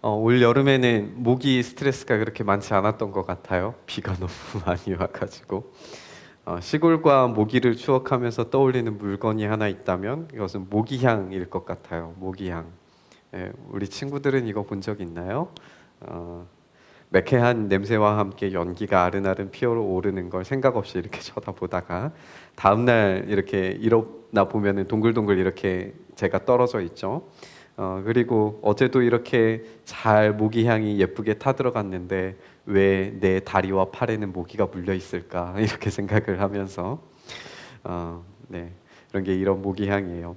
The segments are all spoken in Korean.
올 여름에는 모기 스트레스가 그렇게 많지 않았던 것 같아요. 비가 너무 많이 와가지고. 시골과 모기를 추억하면서 떠올리는 물건이 하나 있다면 이것은 모기향일 것 같아요. 모기향. 예, 우리 친구들은 이거 본 적 있나요? 어, 매캐한 냄새와 함께 연기가 아른아른 피어오르는 걸 생각 없이 이렇게 쳐다보다가 다음날 이렇게 일어나 보면은 동글동글 이렇게 제가 떨어져 있죠. 그리고 어제도 이렇게 잘 모기 향이 예쁘게 타들어갔는데 왜 내 다리와 팔에는 모기가 물려 있을까 이렇게 생각을 하면서 네, 이런 게 이런 모기 향이에요.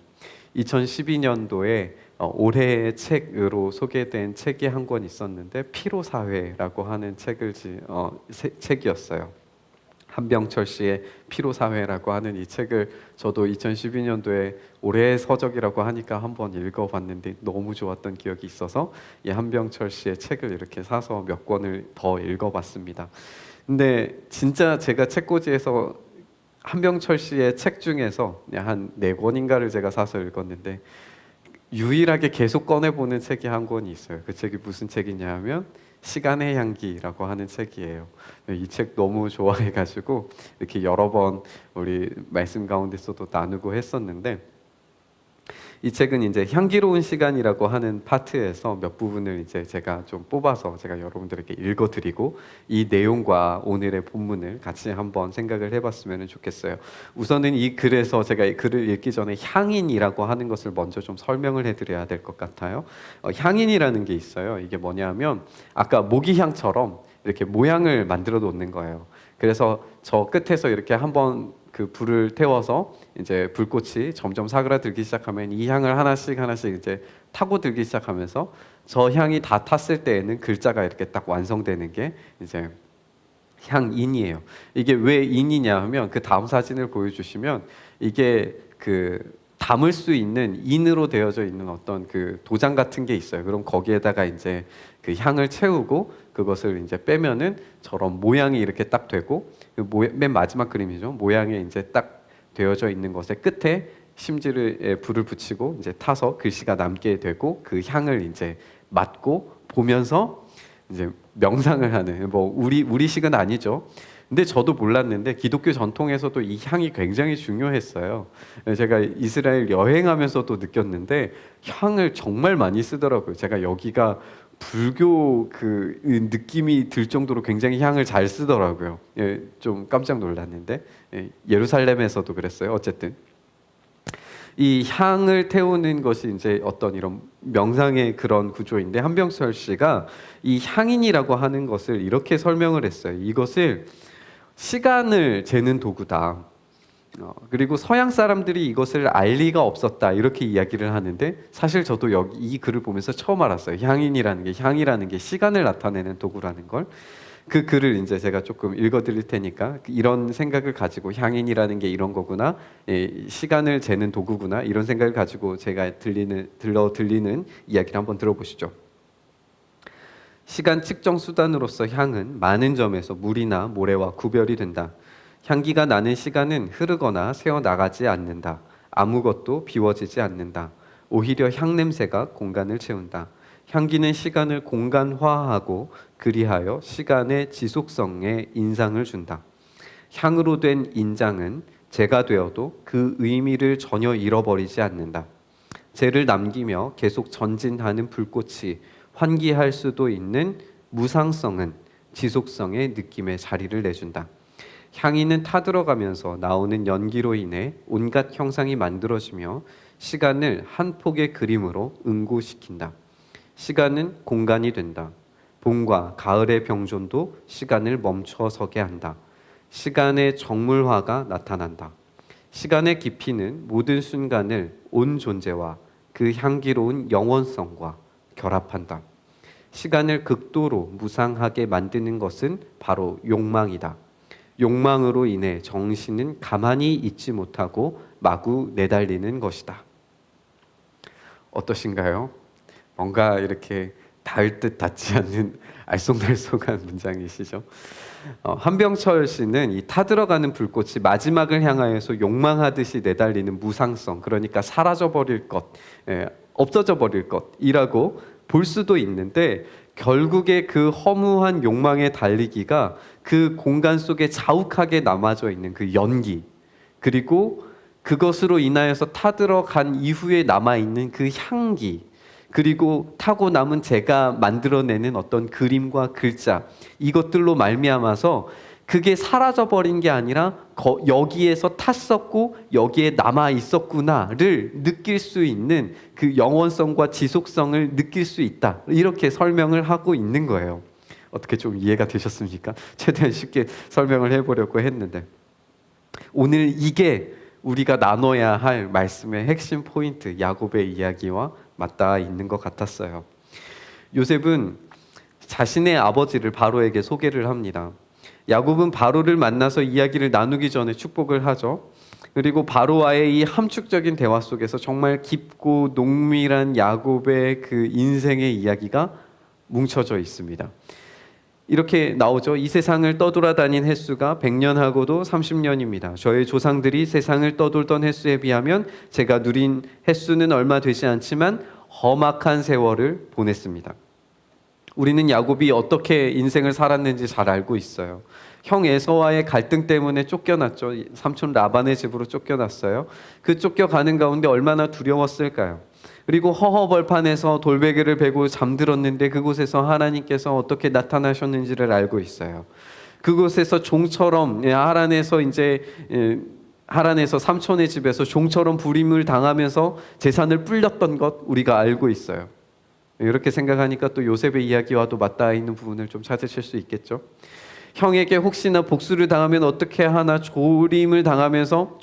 2012년도에 올해의 책으로 소개된 책이 한 권 있었는데 피로사회라고 하는 책이었어요. 한병철 씨의 피로사회라고 하는 이 책을 저도 2012년도에 올해의 서적이라고 하니까 한번 읽어봤는데 너무 좋았던 기억이 있어서 이 한병철 씨의 책을 이렇게 사서 몇 권을 더 읽어봤습니다. 근데 진짜 제가 책꽂이에서 한병철 씨의 책 중에서 한 4권인가를 제가 사서 읽었는데 유일하게 계속 꺼내보는 책이 한 권이 있어요. 그 책이 무슨 책이냐 하면 시간의 향기라고 하는 책이에요. 이 책 너무 좋아해가지고 이렇게 여러 번 우리 말씀 가운데서도 나누고 했었는데 이 책은 이제 향기로운 시간이라고 하는 파트에서 몇 부분을 이제 제가 좀 뽑아서 제가 여러분들에게 읽어드리고 이 내용과 오늘의 본문을 같이 한번 생각을 해봤으면 좋겠어요. 우선은 이 글에서 제가 이 글을 읽기 전에 향인이라고 하는 것을 먼저 좀 설명을 해드려야 될 것 같아요. 향인이라는 게 있어요. 이게 뭐냐면 아까 모기향처럼 이렇게 모양을 만들어 놓는 거예요. 그래서 저 끝에서 이렇게 한번 그 불을 태워서 이제 불꽃이 점점 사그라들기 시작하면 이 향을 하나씩 이제 타고 들기 시작하면서 저 향이 다 탔을 때에는 글자가 이렇게 딱 완성되는 게 이제 향인이에요. 이게 왜 인이냐 하면 그 다음 사진을 보여주시면 이게 그 담을 수 있는 인으로 되어져 있는 어떤 그 도장 같은 게 있어요. 그럼 거기에다가 이제 그 향을 채우고 그것을 이제 빼면은 저런 모양이 이렇게 딱 되고 맨 마지막 그림이죠. 모양이 이제 딱 되어져 있는 것의 끝에 심지를 불을 붙이고 이제 타서 글씨가 남게 되고 그 향을 이제 맡고 보면서 이제 명상을 하는 뭐 우리식은 아니죠. 근데 저도 몰랐는데 기독교 전통에서도 이 향이 굉장히 중요했어요. 제가 이스라엘 여행하면서도 느꼈는데 향을 정말 많이 쓰더라고요. 제가 여기가 불교 그 느낌이 들 정도로 굉장히 향을 잘 쓰더라고요. 예, 좀 깜짝 놀랐는데 예루살렘에서도 그랬어요. 어쨌든 이 향을 태우는 것이 이제 어떤 이런 명상의 그런 구조인데 한병철 씨가 이 향인이라고 하는 것을 이렇게 설명을 했어요. 이것을 시간을 재는 도구다. 그리고 서양 사람들이 이것을 알 리가 없었다 이렇게 이야기를 하는데 사실 저도 여기 이 글을 보면서 처음 알았어요. 향이라는 게 시간을 나타내는 도구라는 걸. 그 글을 이제 제가 조금 읽어드릴 테니까 이런 생각을 가지고 향인이라는 게 이런 거구나, 시간을 재는 도구구나 이런 생각을 가지고 제가 들리는 이야기를 한번 들어보시죠. 시간 측정 수단으로서 향은 많은 점에서 물이나 모래와 구별이 된다. 향기가 나는 시간은 흐르거나 새어나가지 않는다. 아무것도 비워지지 않는다. 오히려 향 냄새가 공간을 채운다. 향기는 시간을 공간화하고 그리하여 시간의 지속성에 인상을 준다. 향으로 된 인장은 재가 되어도 그 의미를 전혀 잃어버리지 않는다. 재를 남기며 계속 전진하는 불꽃이 환기할 수도 있는 무상성은 지속성의 느낌의 자리를 내준다. 향이는 타들어가면서 나오는 연기로 인해 온갖 형상이 만들어지며 시간을 한 폭의 그림으로 응고시킨다. 시간은 공간이 된다. 봄과 가을의 병존도 시간을 멈춰서게 한다. 시간의 정물화가 나타난다. 시간의 깊이는 모든 순간을 온 존재와 그 향기로운 영원성과 결합한다. 시간을 극도로 무상하게 만드는 것은 바로 욕망이다. 욕망으로 인해 정신은 가만히 있지 못하고 마구 내달리는 것이다. 어떠신가요? 뭔가 이렇게 닿을 듯 닿지 않는 알쏭달쏭한 문장이시죠? 한병철 씨는 이 타들어가는 불꽃이 마지막을 향하여서 욕망하듯이 내달리는 무상성, 그러니까 사라져버릴 것, 없어져 버릴 것이라고 볼 수도 있는데 결국에 그 허무한 욕망의 달리기가 그 공간 속에 자욱하게 남아져 있는 그 연기, 그리고 그것으로 인하여서 타들어간 이후에 남아있는 그 향기, 그리고 타고 남은 제가 만들어내는 어떤 그림과 글자, 이것들로 말미암아서 그게 사라져버린 게 아니라 여기에서 탔었고 여기에 남아있었구나를 느낄 수 있는 그 영원성과 지속성을 느낄 수 있다, 이렇게 설명을 하고 있는 거예요. 어떻게 좀 이해가 되셨습니까? 최대한 쉽게 설명을 해보려고 했는데, 오늘 이게 우리가 나눠야 할 말씀의 핵심 포인트, 야곱의 이야기와 맞닿아 있는 것 같았어요. 요셉은 자신의 아버지를 바로에게 소개를 합니다. 야곱은 바로를 만나서 이야기를 나누기 전에 축복을 하죠. 그리고 바로와의 이 함축적인 대화 속에서 정말 깊고 농밀한 야곱의 그 인생의 이야기가 뭉쳐져 있습니다. 이렇게 나오죠. 이 세상을 떠돌아다닌 횟수가 100년하고도 30년입니다. 저의 조상들이 세상을 떠돌던 횟수에 비하면 제가 누린 횟수는 얼마 되지 않지만 험악한 세월을 보냈습니다. 우리는 야곱이 어떻게 인생을 살았는지 잘 알고 있어요. 형 에서와의 갈등 때문에 쫓겨났죠. 삼촌 라반의 집으로 쫓겨났어요. 그 쫓겨가는 가운데 얼마나 두려웠을까요? 그리고 허허벌판에서 돌베개를 베고 잠들었는데 그곳에서 하나님께서 어떻게 나타나셨는지를 알고 있어요. 그곳에서 종처럼 하란에서 삼촌의 집에서 종처럼 부림을 당하면서 재산을 불렸던 것 우리가 알고 있어요. 이렇게 생각하니까 또 요셉의 이야기와도 맞닿아 있는 부분을 좀 찾으실 수 있겠죠. 형에게 혹시나 복수를 당하면 어떻게 하나 조리면서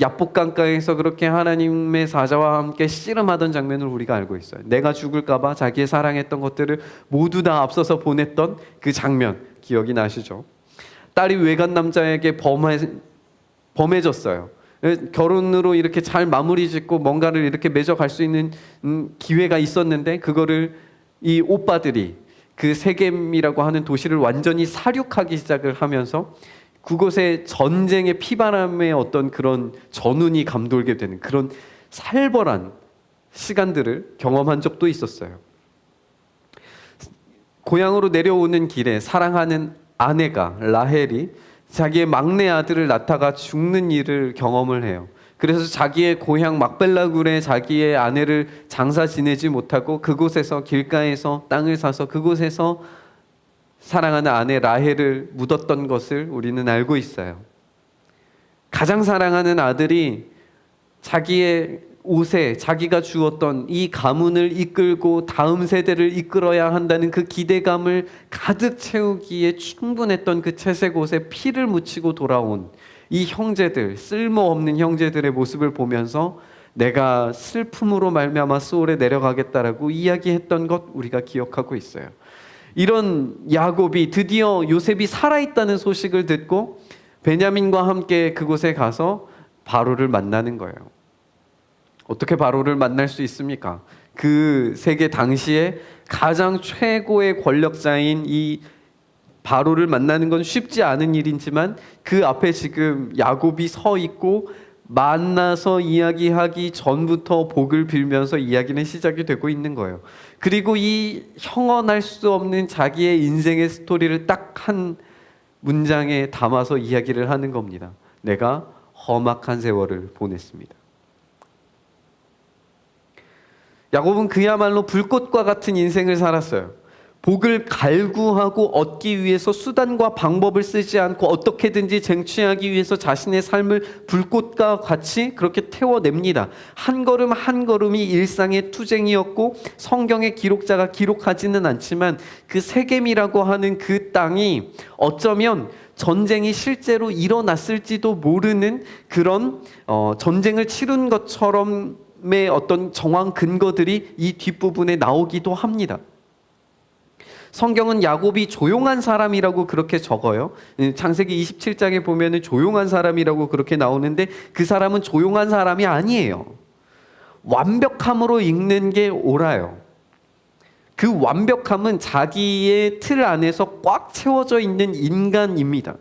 야복강가에서 그렇게 하나님의 사자와 함께 씨름하던 장면을 우리가 알고 있어요. 내가 죽을까봐 자기의 사랑했던 것들을 모두 다 앞서서 보냈던 그 장면 기억이 나시죠? 딸이 외간 남자에게 범해졌어요. 결혼으로 이렇게 잘 마무리 짓고 뭔가를 이렇게 맺어갈 수 있는 기회가 있었는데 그거를 이 오빠들이 그 세겜이라고 하는 도시를 완전히 사륙하기 시작을 하면서 그곳에 전쟁의 피바람의 어떤 그런 전운이 감돌게 되는 그런 살벌한 시간들을 경험한 적도 있었어요. 고향으로 내려오는 길에 사랑하는 아내가 라헬이 자기의 막내 아들을 낳다가 죽는 일을 경험을 해요. 그래서 자기의 고향 막벨라굴에 자기의 아내를 장사 지내지 못하고 그곳에서 길가에서 땅을 사서 그곳에서 사랑하는 아내 라헬을 묻었던 것을 우리는 알고 있어요. 가장 사랑하는 아들이 자기의 옷에 자기가 주었던 이 가문을 이끌고 다음 세대를 이끌어야 한다는 그 기대감을 가득 채우기에 충분했던 그 채색 옷에 피를 묻히고 돌아온 이 형제들, 쓸모없는 형제들의 모습을 보면서 내가 슬픔으로 말미암아 수월에 내려가겠다라고 이야기했던 것 우리가 기억하고 있어요. 이런 야곱이 드디어 요셉이 살아있다는 소식을 듣고 베냐민과 함께 그곳에 가서 바로를 만나는 거예요. 어떻게 바로를 만날 수 있습니까? 그 세계 당시에 가장 최고의 권력자인 이 바로를 만나는 건 쉽지 않은 일이지만 그 앞에 지금 야곱이 서 있고 만나서 이야기하기 전부터 복을 빌면서 이야기는 시작이 되고 있는 거예요. 그리고 이 형언할 수 없는 자기의 인생의 스토리를 딱 한 문장에 담아서 이야기를 하는 겁니다. 내가 험악한 세월을 보냈습니다. 야곱은 그야말로 불꽃과 같은 인생을 살았어요. 복을 갈구하고 얻기 위해서 수단과 방법을 쓰지 않고 어떻게든지 쟁취하기 위해서 자신의 삶을 불꽃과 같이 그렇게 태워냅니다. 한 걸음 한 걸음이 일상의 투쟁이었고 성경의 기록자가 기록하지는 않지만 그 세겜이라고 하는 그 땅이 어쩌면 전쟁이 실제로 일어났을지도 모르는 그런 전쟁을 치른 것처럼의 어떤 정황 근거들이 이 뒷부분에 나오기도 합니다. 성경은 야곱이 조용한 사람이라고 그렇게 적어요. 창세기 27장에 보면은 조용한 사람이라고 그렇게 나오는데 그 사람은 조용한 사람이 아니에요. 완벽함으로 읽는 게 옳아요. 그 완벽함은 자기의 틀 안에서 꽉 채워져 있는 인간입니다.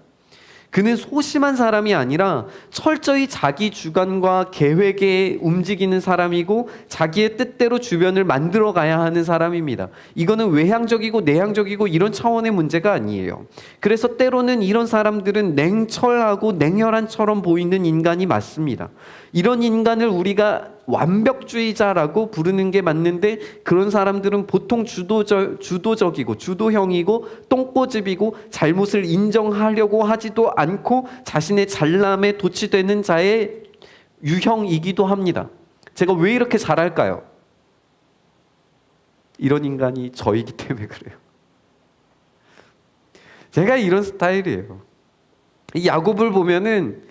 그는 소심한 사람이 아니라 철저히 자기 주관과 계획에 움직이는 사람이고 자기의 뜻대로 주변을 만들어 가야 하는 사람입니다. 이거는 외향적이고 내향적이고 이런 차원의 문제가 아니에요. 그래서 때로는 이런 사람들은 냉철하고 냉혈한처럼 보이는 인간이 맞습니다. 이런 인간을 우리가 완벽주의자라고 부르는 게 맞는데, 그런 사람들은 보통 주도적이고 주도형이고 똥꼬집이고 잘못을 인정하려고 하지도 않고 자신의 잘남에 도취되는 자의 유형이기도 합니다. 제가 왜 이렇게 잘할까요? 이런 인간이 저이기 때문에 그래요. 제가 이런 스타일이에요. 이 야곱을 보면은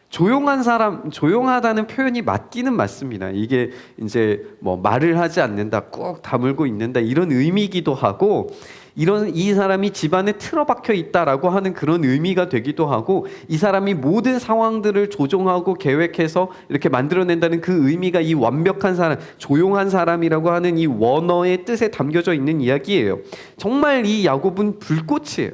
조용한 사람, 조용하다는 표현이 맞기는 맞습니다. 이게 이제 뭐 말을 하지 않는다, 꾹 다물고 있는다 이런 의미이기도 하고, 이 사람이 집안에 틀어박혀 있다라고 하는 그런 의미가 되기도 하고, 이 사람이 모든 상황들을 조종하고 계획해서 이렇게 만들어낸다는 그 의미가 이 완벽한 사람, 조용한 사람이라고 하는 이 원어의 뜻에 담겨져 있는 이야기예요. 정말 이 야곱은 불꽃이에요.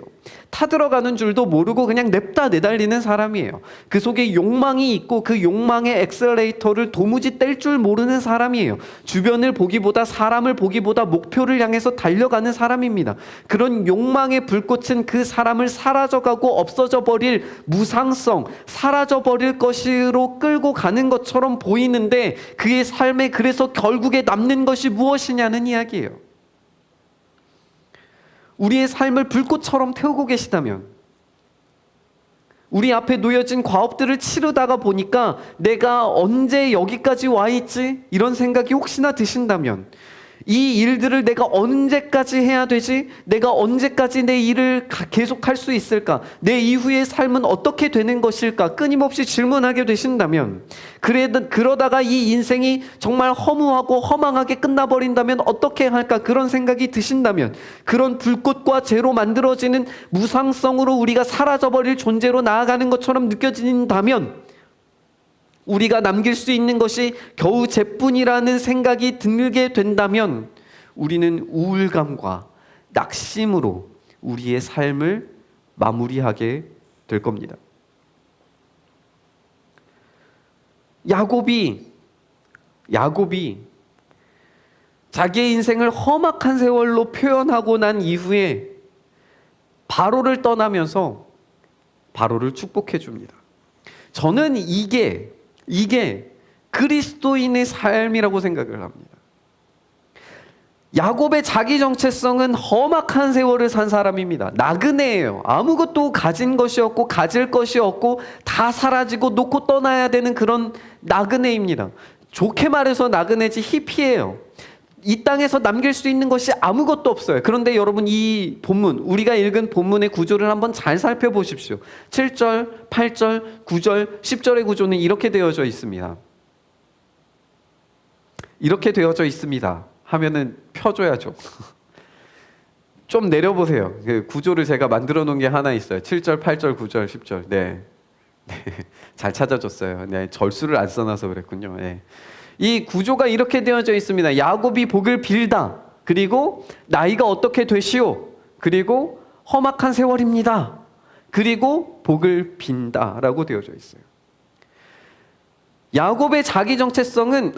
타들어가는 줄도 모르고 그냥 냅다 내달리는 사람이에요. 그 속에 욕망이 있고 그 욕망의 엑셀레이터를 도무지 뗄 줄 모르는 사람이에요. 주변을 보기보다, 사람을 보기보다 목표를 향해서 달려가는 사람입니다. 그런 욕망의 불꽃은 그 사람을 사라져가고 없어져 버릴 무상성, 사라져 버릴 것으로 끌고 가는 것처럼 보이는데, 그의 삶에 그래서 결국에 남는 것이 무엇이냐는 이야기예요. 우리의 삶을 불꽃처럼 태우고 계시다면, 우리 앞에 놓여진 과업들을 치르다가 보니까 내가 언제 여기까지 와 있지? 이런 생각이 혹시나 드신다면, 이 일들을 내가 언제까지 해야 되지? 내가 언제까지 내 일을 계속할 수 있을까? 내 이후의 삶은 어떻게 되는 것일까? 끊임없이 질문하게 되신다면, 그러다가 이 인생이 정말 허무하고 허망하게 끝나버린다면 어떻게 할까? 그런 생각이 드신다면, 그런 불꽃과 재로 만들어지는 무상성으로 우리가 사라져버릴 존재로 나아가는 것처럼 느껴진다면, 우리가 남길 수 있는 것이 겨우 쟤뿐이라는 생각이 들게 된다면, 우리는 우울감과 낙심으로 우리의 삶을 마무리하게 될 겁니다. 야곱이 자기의 인생을 험악한 세월로 표현하고 난 이후에 바로를 떠나면서 바로를 축복해 줍니다. 저는 이게 그리스도인의 삶이라고 생각을 합니다. 야곱의 자기 정체성은 험악한 세월을 산 사람입니다. 나그네예요. 아무것도 가진 것이 없고 가질 것이 없고 다 사라지고 놓고 떠나야 되는 그런 나그네입니다. 좋게 말해서 나그네지 히피예요. 이 땅에서 남길 수 있는 것이 아무것도 없어요. 그런데 여러분, 이 본문, 우리가 읽은 본문의 구조를 한번 잘 살펴보십시오. 7절, 8절, 9절, 10절의 구조는 이렇게 되어져 있습니다. 이렇게 되어져 있습니다 하면은 펴줘야죠. 좀 내려보세요. 그 구조를 제가 만들어 놓은 게 하나 있어요. 7절, 8절, 9절, 10절. 네. 잘 찾아줬어요. 네. 절수를 안 써놔서 그랬군요. 네. 이 구조가 이렇게 되어져 있습니다. 야곱이 복을 빌다, 그리고 나이가 어떻게 되시오, 그리고 험악한 세월입니다, 그리고 복을 빈다라고 되어져 있어요. 야곱의 자기 정체성은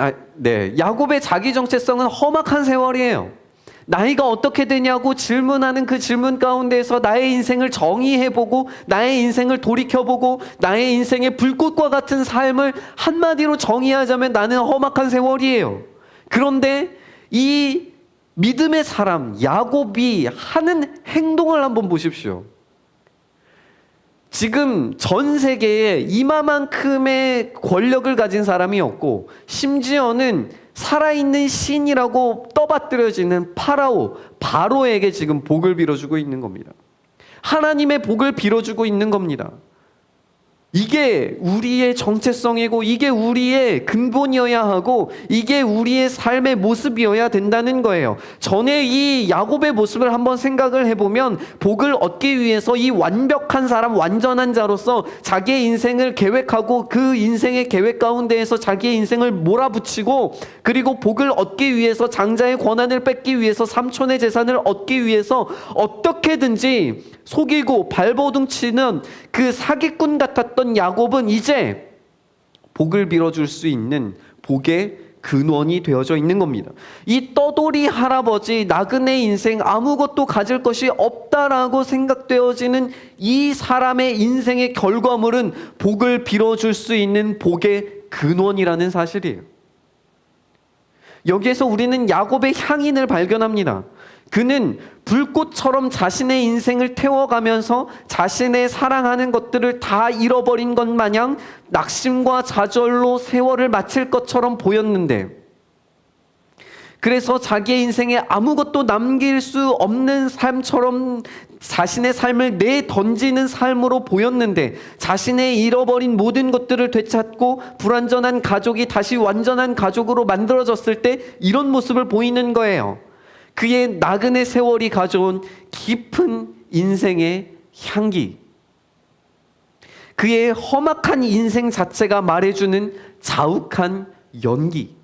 험악한 세월이에요. 나이가 어떻게 되냐고 질문하는 그 질문 가운데에서 나의 인생을 정의해보고, 나의 인생을 돌이켜보고, 나의 인생의 불꽃과 같은 삶을 한마디로 정의하자면 나는 험악한 세월이에요. 그런데 이 믿음의 사람 야곱이 하는 행동을 한번 보십시오. 지금 전 세계에 이마만큼의 권력을 가진 사람이 없고, 심지어는 살아있는 신이라고 떠받들여지는 바로에게 지금 복을 빌어주고 있는 겁니다. 하나님의 복을 빌어주고 있는 겁니다. 이게 우리의 정체성이고 이게 우리의 근본이어야 하고 이게 우리의 삶의 모습이어야 된다는 거예요. 전에 이 야곱의 모습을 한번 생각을 해보면 복을 얻기 위해서 이 완벽한 사람, 완전한 자로서 자기의 인생을 계획하고 그 인생의 계획 가운데에서 자기의 인생을 몰아붙이고, 그리고 복을 얻기 위해서 장자의 권한을 뺏기 위해서 삼촌의 재산을 얻기 위해서 어떻게든지 속이고 발버둥치는 그 사기꾼 같았던 야곱은 이제 복을 빌어줄 수 있는 복의 근원이 되어져 있는 겁니다. 이 떠돌이 할아버지 나그네 인생, 아무것도 가질 것이 없다라고 생각되어지는 이 사람의 인생의 결과물은 복을 빌어줄 수 있는 복의 근원이라는 사실이에요. 여기에서 우리는 야곱의 향인을 발견합니다. 그는 불꽃처럼 자신의 인생을 태워가면서 자신의 사랑하는 것들을 다 잃어버린 것 마냥 낙심과 좌절로 세월을 마칠 것처럼 보였는데, 그래서 자기의 인생에 아무것도 남길 수 없는 삶처럼 자신의 삶을 내던지는 삶으로 보였는데, 자신의 잃어버린 모든 것들을 되찾고 불완전한 가족이 다시 완전한 가족으로 만들어졌을 때 이런 모습을 보이는 거예요. 그의 나그네 세월이 가져온 깊은 인생의 향기, 그의 험악한 인생 자체가 말해주는 자욱한 연기,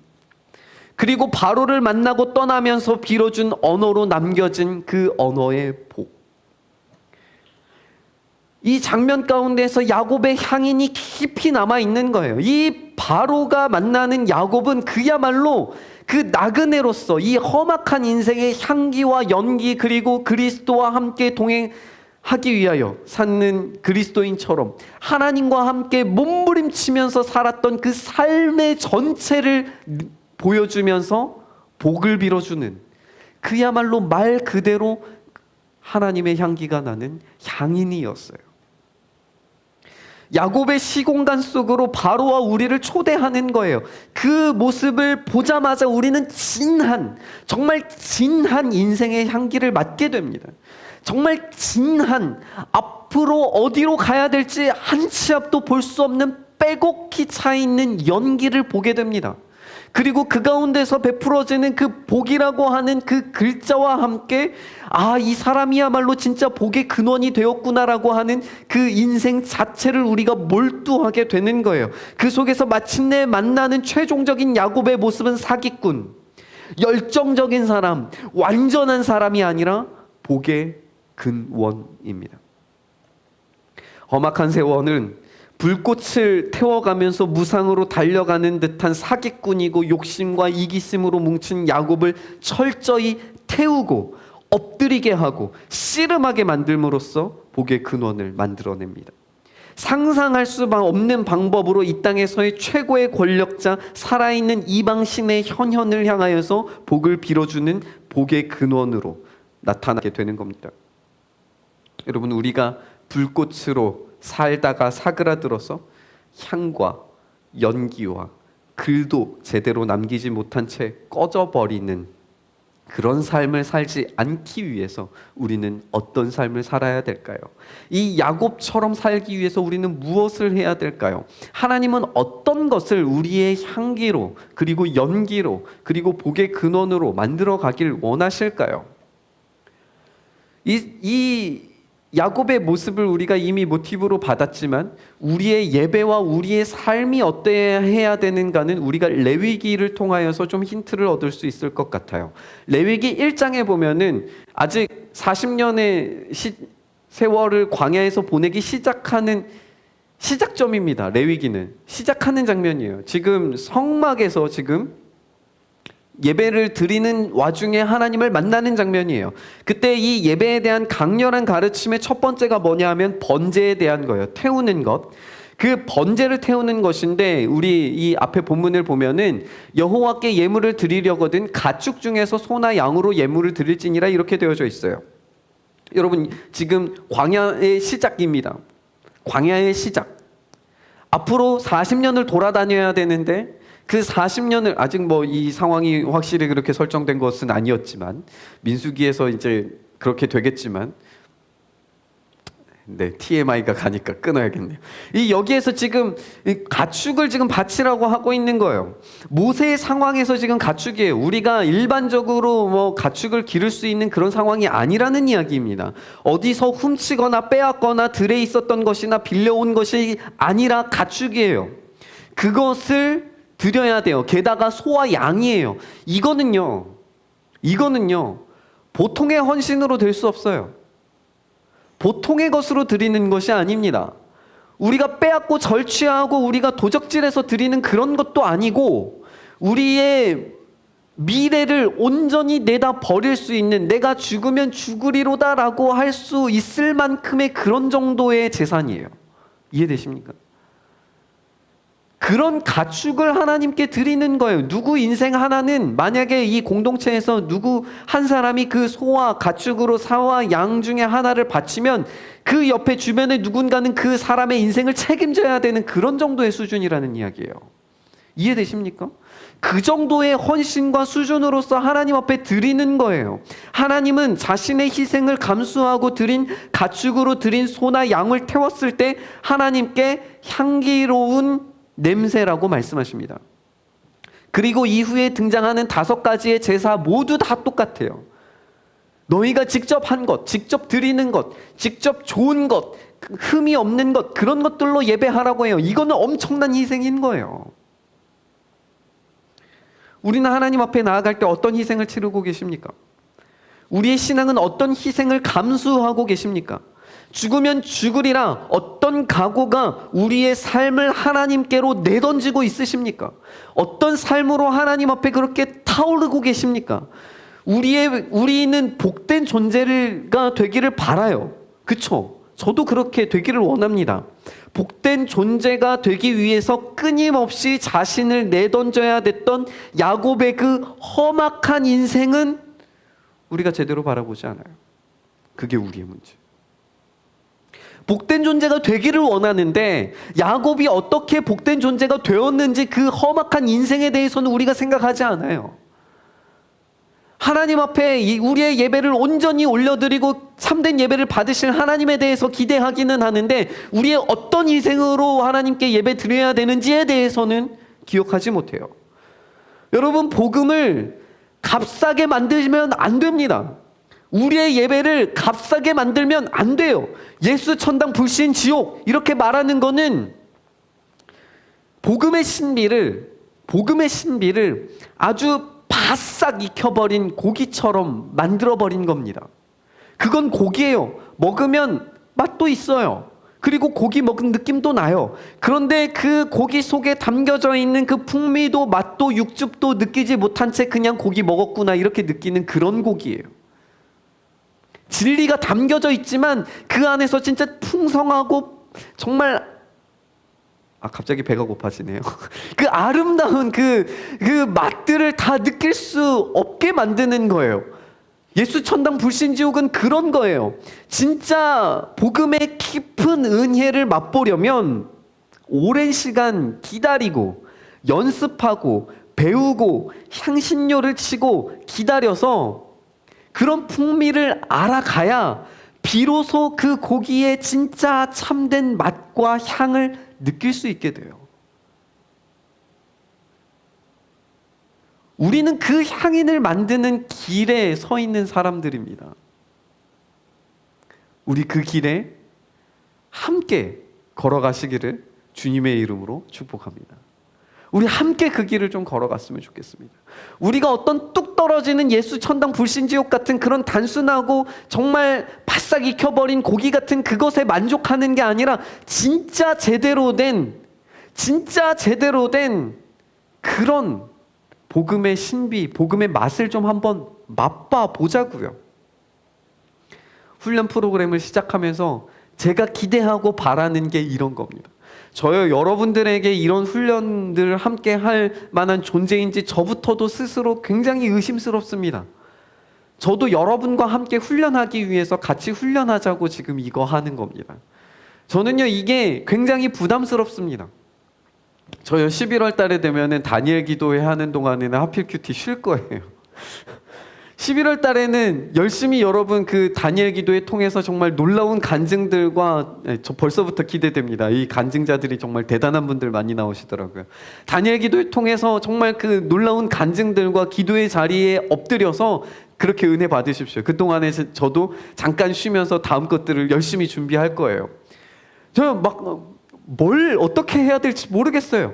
그리고 바로를 만나고 떠나면서 빌어준 언어로 남겨진 그 언어의 복. 이 장면 가운데서 야곱의 향인이 깊이 남아있는 거예요. 이 바로가 만나는 야곱은 그야말로 그 나그네로서 이 험악한 인생의 향기와 연기, 그리고 그리스도와 함께 동행하기 위하여 사는 그리스도인처럼 하나님과 함께 몸부림치면서 살았던 그 삶의 전체를 보여주면서 복을 빌어주는, 그야말로 말 그대로 하나님의 향기가 나는 향인이었어요. 야곱의 시공간 속으로 바로와 우리를 초대하는 거예요. 그 모습을 보자마자 우리는 정말 진한 인생의 향기를 맡게 됩니다. 정말 진한, 앞으로 어디로 가야 될지 한 치 앞도 볼 수 없는 빼곡히 차 있는 연기를 보게 됩니다. 그리고 그 가운데서 베풀어지는 그 복이라고 하는 그 글자와 함께 이 사람이야말로 진짜 복의 근원이 되었구나라고 하는 그 인생 자체를 우리가 몰두하게 되는 거예요. 그 속에서 마침내 만나는 최종적인 야곱의 모습은 사기꾼, 열정적인 사람, 완전한 사람이 아니라 복의 근원입니다. 험악한 세월은 불꽃을 태워가면서 무상으로 달려가는 듯한 사기꾼이고 욕심과 이기심으로 뭉친 야곱을 철저히 태우고 엎드리게 하고 씨름하게 만들므로써 복의 근원을 만들어냅니다. 상상할 수 없는 방법으로 이 땅에서의 최고의 권력자, 살아있는 이방신의 현현을 향하여서 복을 빌어주는 복의 근원으로 나타나게 되는 겁니다. 여러분, 우리가 불꽃으로 살다가 사그라들어서 향과 연기와 글도 제대로 남기지 못한 채 꺼져버리는 그런 삶을 살지 않기 위해서 우리는 어떤 삶을 살아야 될까요? 이 야곱처럼 살기 위해서 우리는 무엇을 해야 될까요? 하나님은 어떤 것을 우리의 향기로, 그리고 연기로, 그리고 복의 근원으로 만들어 가길 원하실까요? 이 야곱의 모습을 우리가 이미 모티브로 받았지만 우리의 예배와 우리의 삶이 어때야 되는가는 우리가 레위기를 통하여서 좀 힌트를 얻을 수 있을 것 같아요. 레위기 1장에 보면은 아직 40년의 세월을 광야에서 보내기 시작하는 시작점입니다. 레위기는 시작하는 장면이에요. 지금 성막에서 지금 예배를 드리는 와중에 하나님을 만나는 장면이에요. 그때 이 예배에 대한 강렬한 가르침의 첫 번째가 뭐냐 하면 번제에 대한 거예요. 태우는 것. 그 번제를 태우는 것인데, 우리 이 앞에 본문을 보면은 여호와께 예물을 드리려거든 가축 중에서 소나 양으로 예물을 드릴지니라 이렇게 되어져 있어요. 여러분, 지금 광야의 시작입니다. 광야의 시작. 앞으로 40년을 돌아다녀야 되는데 그 40년을 아직 이 상황이 확실히 그렇게 설정된 것은 아니었지만 민수기에서 이제 그렇게 되겠지만 네, TMI가 가니까 끊어야겠네요. 이 여기에서 지금 이 가축을 지금 바치라고 하고 있는 거예요. 모세의 상황에서 지금 가축이에요. 우리가 일반적으로 뭐 가축을 기를 수 있는 그런 상황이 아니라는 이야기입니다. 어디서 훔치거나 빼앗거나 들에 있었던 것이나 빌려온 것이 아니라 가축이에요. 그것을 드려야 돼요. 게다가 소와 양이에요. 이거는요 보통의 헌신으로 될 수 없어요. 보통의 것으로 드리는 것이 아닙니다. 우리가 빼앗고 절취하고 우리가 도적질해서 드리는 그런 것도 아니고, 우리의 미래를 온전히 내다 버릴 수 있는, 내가 죽으면 죽으리로다라고 할 수 있을 만큼의 그런 정도의 재산이에요. 이해되십니까? 그런 가축을 하나님께 드리는 거예요. 누구 인생 하나는, 만약에 이 공동체에서 누구 한 사람이 그 소와 가축으로 사와 양 중에 하나를 바치면 그 옆에 주변에 누군가는 그 사람의 인생을 책임져야 되는 그런 정도의 수준이라는 이야기예요. 이해되십니까? 그 정도의 헌신과 수준으로서 하나님 앞에 드리는 거예요. 하나님은 자신의 희생을 감수하고 드린 가축으로 드린 소나 양을 태웠을 때 하나님께 향기로운 냄새라고 말씀하십니다. 그리고 이후에 등장하는 5가지의 제사 모두 다 똑같아요. 너희가 직접 한 것, 직접 드리는 것, 직접 좋은 것, 흠이 없는 것, 그런 것들로 예배하라고 해요. 이거는 엄청난 희생인 거예요. 우리는 하나님 앞에 나아갈 때 어떤 희생을 치르고 계십니까? 우리의 신앙은 어떤 희생을 감수하고 계십니까? 죽으면 죽으리라 어떤 각오가 우리의 삶을 하나님께로 내던지고 있으십니까? 어떤 삶으로 하나님 앞에 그렇게 타오르고 계십니까? 우리는 복된 존재가 되기를 바라요. 그쵸? 저도 그렇게 되기를 원합니다. 복된 존재가 되기 위해서 끊임없이 자신을 내던져야 됐던 야곱의 그 험악한 인생은 우리가 제대로 바라보지 않아요. 그게 우리의 문제. 복된 존재가 되기를 원하는데 야곱이 어떻게 복된 존재가 되었는지 그 험악한 인생에 대해서는 우리가 생각하지 않아요. 하나님 앞에 우리의 예배를 온전히 올려드리고 참된 예배를 받으실 하나님에 대해서 기대하기는 하는데 우리의 어떤 희생으로 하나님께 예배 드려야 되는지에 대해서는 기억하지 못해요. 여러분, 복음을 값싸게 만들면 안 됩니다. 우리의 예배를 값싸게 만들면 안 돼요. 예수 천당 불신 지옥 이렇게 말하는 거는 복음의 신비를 아주 바싹 익혀버린 고기처럼 만들어버린 겁니다. 그건 고기예요. 먹으면 맛도 있어요. 그리고 고기 먹은 느낌도 나요. 그런데 그 고기 속에 담겨져 있는 그 풍미도 맛도 육즙도 느끼지 못한 채 그냥 고기 먹었구나 이렇게 느끼는 그런 고기예요. 진리가 담겨져 있지만 그 안에서 진짜 풍성하고 정말 갑자기 배가 고파지네요. 그 아름다운 그 맛들을 다 느낄 수 없게 만드는 거예요. 예수 천당 불신 지옥은 그런 거예요. 진짜 복음의 깊은 은혜를 맛보려면 오랜 시간 기다리고 연습하고 배우고 향신료를 치고 기다려서 그런 풍미를 알아가야 비로소 그 고기의 진짜 참된 맛과 향을 느낄 수 있게 돼요. 우리는 그 향인을 만드는 길에 서 있는 사람들입니다. 우리 그 길에 함께 걸어가시기를 주님의 이름으로 축복합니다. 우리 함께 그 길을 좀 걸어갔으면 좋겠습니다. 우리가 어떤 뚝 떨어지는 예수 천당 불신지옥 같은 그런 단순하고 정말 바싹 익혀버린 고기 같은 그것에 만족하는 게 아니라 진짜 제대로 된 그런 복음의 신비, 복음의 맛을 좀 한번 맛봐 보자고요. 훈련 프로그램을 시작하면서 제가 기대하고 바라는 게 이런 겁니다. 저요, 여러분들에게 이런 훈련들을 함께 할 만한 존재인지 저부터도 스스로 굉장히 의심스럽습니다. 저도 여러분과 함께 훈련하기 위해서 같이 훈련하자고 지금 이거 하는 겁니다. 저는요, 이게 굉장히 부담스럽습니다. 저요, 11월 달에 되면은 다니엘 기도회 하는 동안에는 하필 큐티 쉴 거예요. 11월 달에는 열심히 여러분 그 다니엘 기도회 통해서 정말 놀라운 간증들과, 저 벌써부터 기대됩니다. 이 간증자들이 정말 대단한 분들 많이 나오시더라고요. 다니엘 기도회 통해서 정말 그 놀라운 간증들과 기도의 자리에 엎드려서 그렇게 은혜 받으십시오. 그동안에 저도 잠깐 쉬면서 다음 것들을 열심히 준비할 거예요. 저 막 뭘 어떻게 해야 될지 모르겠어요.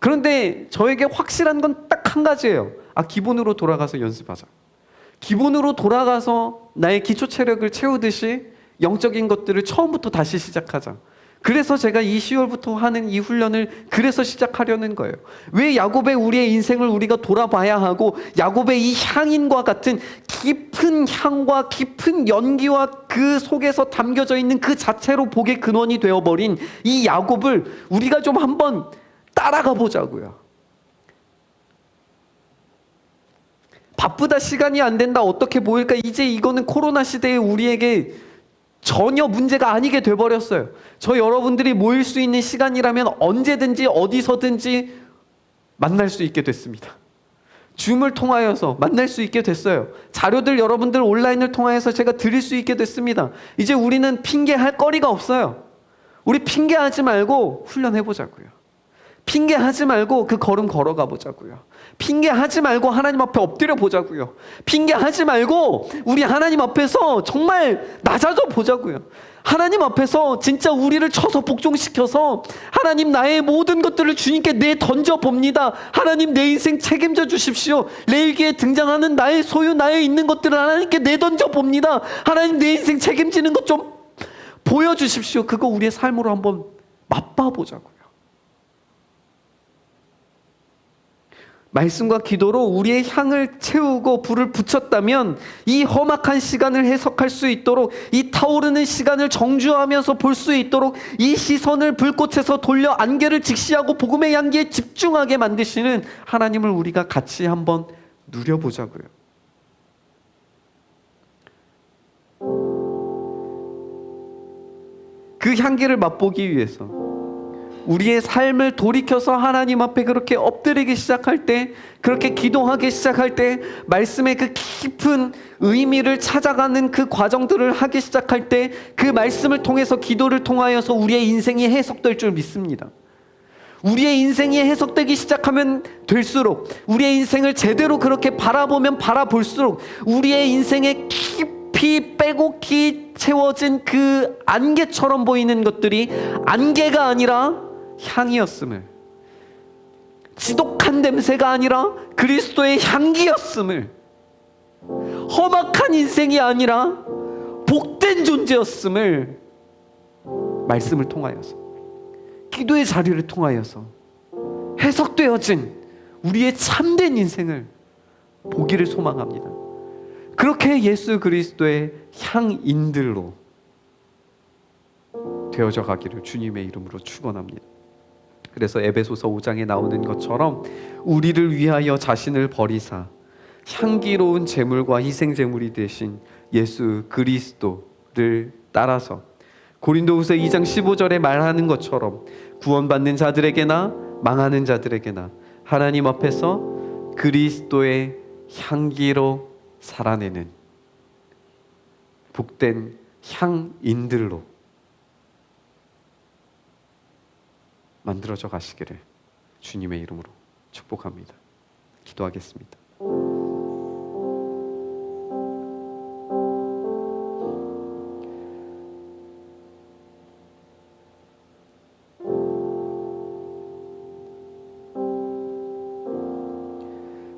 그런데 저에게 확실한 건 딱 한 가지예요. 기본으로 돌아가서 연습하자. 기본으로 돌아가서 나의 기초 체력을 채우듯이 영적인 것들을 처음부터 다시 시작하자. 그래서 제가 이 10월부터 하는 이 훈련을 그래서 시작하려는 거예요. 왜 야곱의 우리의 인생을 우리가 돌아봐야 하고, 야곱의 이 향인과 같은 깊은 향과 깊은 연기와 그 속에서 담겨져 있는 그 자체로 복의 근원이 되어버린 이 야곱을 우리가 좀 한번 따라가 보자고요. 바쁘다, 시간이 안 된다, 어떻게 모일까, 이제 이거는 코로나 시대에 우리에게 전혀 문제가 아니게 돼버렸어요. 저 여러분들이 모일 수 있는 시간이라면 언제든지 어디서든지 만날 수 있게 됐습니다. 줌을 통하여서 만날 수 있게 됐어요. 자료들 여러분들 온라인을 통하여서 제가 드릴 수 있게 됐습니다. 이제 우리는 핑계할 거리가 없어요. 우리 핑계하지 말고 훈련해보자고요. 핑계하지 말고 그 걸음 걸어가 보자고요. 핑계하지 말고 하나님 앞에 엎드려 보자고요. 핑계하지 말고 우리 하나님 앞에서 정말 낮아져 보자고요. 하나님 앞에서 진짜 우리를 쳐서 복종시켜서, 하나님 나의 모든 것들을 주님께 내 던져 봅니다. 하나님 내 인생 책임져 주십시오. 레위기에 등장하는 나의 소유, 나의 있는 것들을 하나님께 내 던져 봅니다. 하나님 내 인생 책임지는 것 좀 보여주십시오. 그거 우리의 삶으로 한번 맛봐 보자고요. 말씀과 기도로 우리의 향을 채우고 불을 붙였다면 이 험악한 시간을 해석할 수 있도록, 이 타오르는 시간을 정주하면서 볼 수 있도록 이 시선을 불꽃에서 돌려 안개를 직시하고 복음의 향기에 집중하게 만드시는 하나님을 우리가 같이 한번 누려보자고요. 그 향기를 맛보기 위해서 우리의 삶을 돌이켜서 하나님 앞에 그렇게 엎드리기 시작할 때, 그렇게 기도하기 시작할 때, 말씀의 그 깊은 의미를 찾아가는 그 과정들을 하기 시작할 때, 그 말씀을 통해서, 기도를 통하여서 우리의 인생이 해석될 줄 믿습니다. 우리의 인생이 해석되기 시작하면 될수록, 우리의 인생을 제대로 그렇게 바라보면 바라볼수록, 우리의 인생의 깊이 빼곡히 채워진 그 안개처럼 보이는 것들이 안개가 아니라 향이었음을, 지독한 냄새가 아니라 그리스도의 향기였음을, 험악한 인생이 아니라 복된 존재였음을 말씀을 통하여서, 기도의 자리를 통하여서 해석되어진 우리의 참된 인생을 보기를 소망합니다. 그렇게 예수 그리스도의 향인들로 되어져 가기를 주님의 이름으로 축원합니다. 그래서 에베소서 5장에 나오는 것처럼 우리를 위하여 자신을 버리사 향기로운 제물과 희생 제물이 되신 예수 그리스도를 따라서, 고린도후서 2장 15절에 말하는 것처럼 구원받는 자들에게나 망하는 자들에게나 하나님 앞에서 그리스도의 향기로 살아내는 복된 향인들로 만들어져 가시기를 주님의 이름으로 축복합니다. 기도하겠습니다.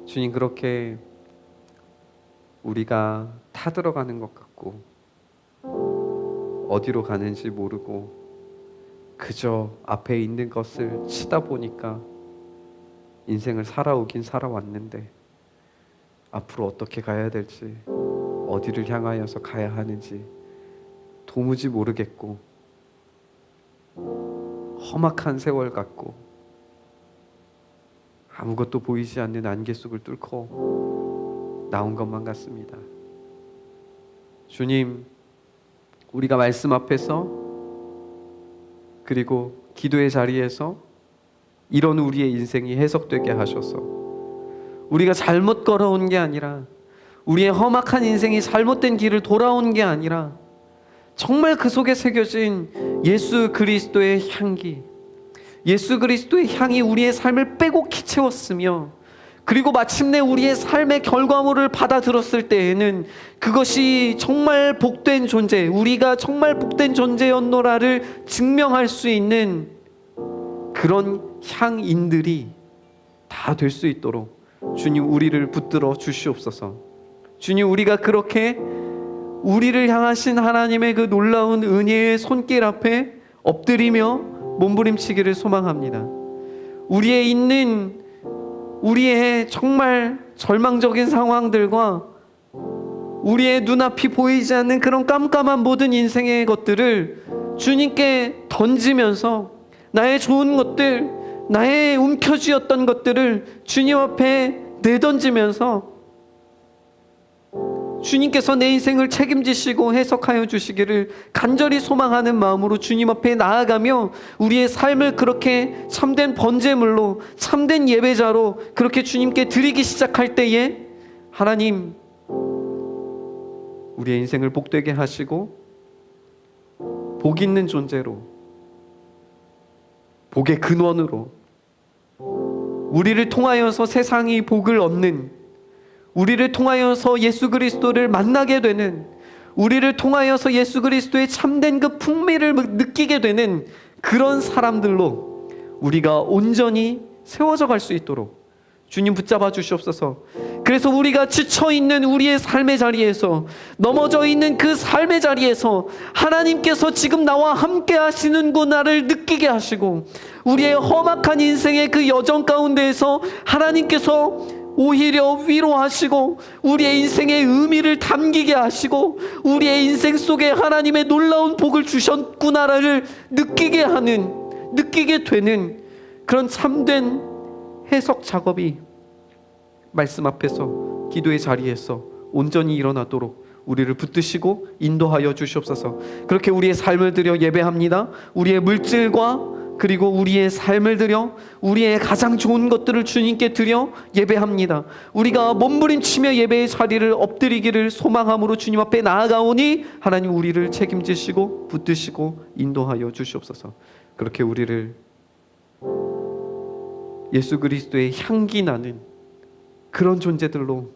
주님, 그렇게 우리가 타들어가는 것 같고 어디로 가는지 모르고 그저 앞에 있는 것을 치다 보니까 인생을 살아오긴 살아왔는데 앞으로 어떻게 가야 될지, 어디를 향하여서 가야 하는지 도무지 모르겠고 험악한 세월 같고 아무것도 보이지 않는 안개 속을 뚫고 나온 것만 같습니다. 주님, 우리가 말씀 앞에서 그리고 기도의 자리에서 이런 우리의 인생이 해석되게 하셔서, 우리가 잘못 걸어온 게 아니라 우리의 험악한 인생이 잘못된 길을 돌아온 게 아니라 정말 그 속에 새겨진 예수 그리스도의 향기, 예수 그리스도의 향이 우리의 삶을 빼곡히 채웠으며, 그리고 마침내 우리의 삶의 결과물을 받아들었을 때에는 그것이 정말 복된 존재, 우리가 정말 복된 존재였노라를 증명할 수 있는 그런 향인들이 다 될 수 있도록 주님 우리를 붙들어 주시옵소서. 주님, 우리가 그렇게 우리를 향하신 하나님의 그 놀라운 은혜의 손길 앞에 엎드리며 몸부림치기를 소망합니다. 우리의 정말 절망적인 상황들과 우리의 눈앞이 보이지 않는 그런 깜깜한 모든 인생의 것들을 주님께 던지면서 나의 좋은 것들, 나의 움켜쥐었던 것들을 주님 앞에 내던지면서 주님께서 내 인생을 책임지시고 해석하여 주시기를 간절히 소망하는 마음으로 주님 앞에 나아가며 우리의 삶을 그렇게 참된 번제물로, 참된 예배자로 그렇게 주님께 드리기 시작할 때에 하나님 우리의 인생을 복되게 하시고 복 있는 존재로, 복의 근원으로, 우리를 통하여서 세상이 복을 얻는, 우리를 통하여서 예수 그리스도를 만나게 되는, 우리를 통하여서 예수 그리스도의 참된 그 풍미를 느끼게 되는 그런 사람들로 우리가 온전히 세워져 갈 수 있도록 주님 붙잡아 주시옵소서. 그래서 우리가 지쳐있는 우리의 삶의 자리에서, 넘어져 있는 그 삶의 자리에서 하나님께서 지금 나와 함께 하시는구나를 느끼게 하시고, 우리의 험악한 인생의 그 여정 가운데에서 하나님께서 오히려 위로하시고 우리의 인생의 의미를 담기게 하시고 우리의 인생 속에 하나님의 놀라운 복을 주셨구나를 느끼게 되는 그런 참된 해석 작업이 말씀 앞에서, 기도의 자리에서 온전히 일어나도록 우리를 붙드시고 인도하여 주시옵소서. 그렇게 우리의 삶을 드려 예배합니다. 우리의 물질과 그리고 우리의 삶을 드려, 우리의 가장 좋은 것들을 주님께 드려 예배합니다. 우리가 몸부림치며 예배의 자리를 엎드리기를 소망함으로 주님 앞에 나아가오니 하나님 우리를 책임지시고 붙드시고 인도하여 주시옵소서. 그렇게 우리를 예수 그리스도의 향기 나는 그런 존재들로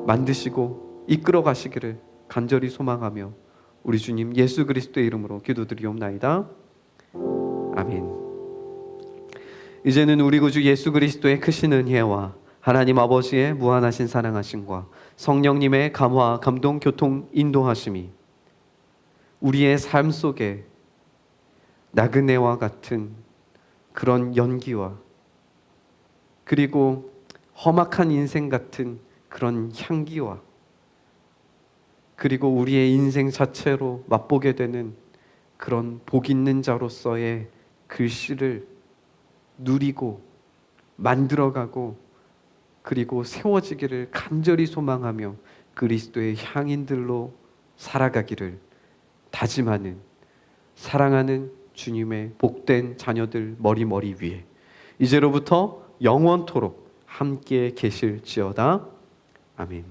만드시고 이끌어 가시기를 간절히 소망하며 우리 주님 예수 그리스도의 이름으로 기도드리옵나이다. 아멘. 이제는 우리 구주 예수 그리스도의 크신 은혜와 하나님 아버지의 무한하신 사랑하심과 성령님의 감화, 감동, 교통, 인도하심이 우리의 삶 속에 나그네와 같은 그런 연기와 그리고 험악한 인생 같은 그런 향기와 그리고 우리의 인생 자체로 맛보게 되는 그런 복 있는 자로서의 글씨를 누리고 만들어가고 그리고 세워지기를 간절히 소망하며 그리스도의 향인들로 살아가기를 다짐하는, 사랑하는 주님의 복된 자녀들 머리 위에 이제로부터 영원토록 함께 계실지어다. 아멘.